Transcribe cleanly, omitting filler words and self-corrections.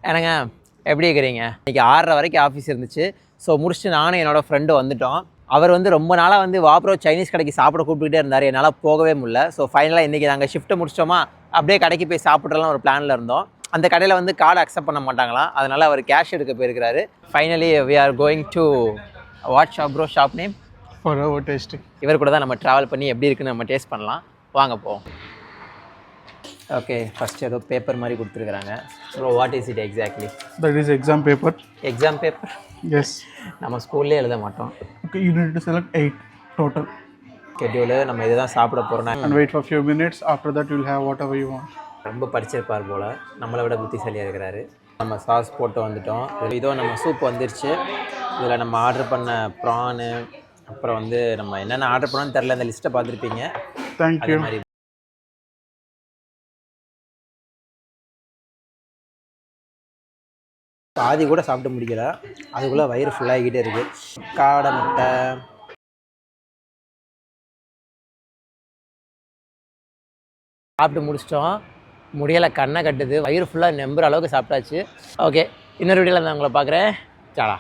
என்னங்க எப்படி இருக்கிறீங்க? இன்றைக்கி 6:30 வரைக்கும் ஆஃபீஸ் இருந்துச்சு. ஸோ முடிச்சுட்டு நானும் என்னோடய ஃப்ரெண்டு வந்துவிட்டோம். அவர் வந்து ரொம்ப நாளாக வந்து வாப்ரோ சைனீஸ் கடைக்கு சாப்பிட கூப்பிட்டுக்கிட்டே இருந்தார். என்னால் போகவே முடியல. ஸோ ஃபைனலாக இன்றைக்கி நாங்கள் ஷிஃப்ட்டை முடிச்சிட்டோமா, அப்படியே கடைக்கு போய் சாப்பிட்றலாம் ஒரு பிளானில் இருந்தோம். அந்த கடையில் வந்து கார்டு அக்செப்ட் பண்ண மாட்டாங்களாம். அதனால் அவர் கேஷ் எடுக்க போயிருக்கிறாரு. Finally we are going to what shop bro? Shop name Forever Tasty. இவர் கூட தான் நம்ம ட்ராவல் பண்ணி எப்படி இருக்குன்னு நம்ம டேஸ்ட் பண்ணலாம். வாங்க போவோம். ஓகே, ஃபஸ்ட் ஏதோ பேப்பர் மாதிரி கொடுத்துருக்குறாங்க. Bro what is it exactly? That is exam paper. Exam paper? Yes. நம்ம ஸ்கூல்லே எழுத மாட்டோம். Okay, you need to select 8 total. Schedule நம்ம இதை தான் சாப்பிட போகிறோம். And wait for few minutes. After that you will have whatever you want. ரொம்ப படிச்சிருப்பார் போல், நம்மளை விட புத்திசாலியாக இருக்கிறாரு. நம்ம சாஸ் போட்டு வந்துட்டோம். இதோ நம்ம சூப் வந்துருச்சு. இதில் நம்ம ஆர்டர் பண்ண ப்ரானு, அப்புறம் வந்து நம்ம என்னென்ன ஆர்டர் பண்ணோன்னு தெரில, அந்த லிஸ்ட்டை பார்த்துருப்பீங்க. Thank you. மாதிரி பாதி கூட சாப்பிட்டு முடிக்கல, அதுக்குள்ளே வயிறு ஃபுல்லாகிக்கிட்டே இருக்குது. காடை முட்டை, சாப்பிட்டு முடிச்சிட்டோம். முடியலை, கண்ணை கட்டுது, வயிறு ஃபுல்லாக நம்புற அளவுக்கு சாப்பிட்டாச்சு. ஓகே, இன்னொரு வீடியோவில் நான் உங்களை பார்க்குறேன். சாடா.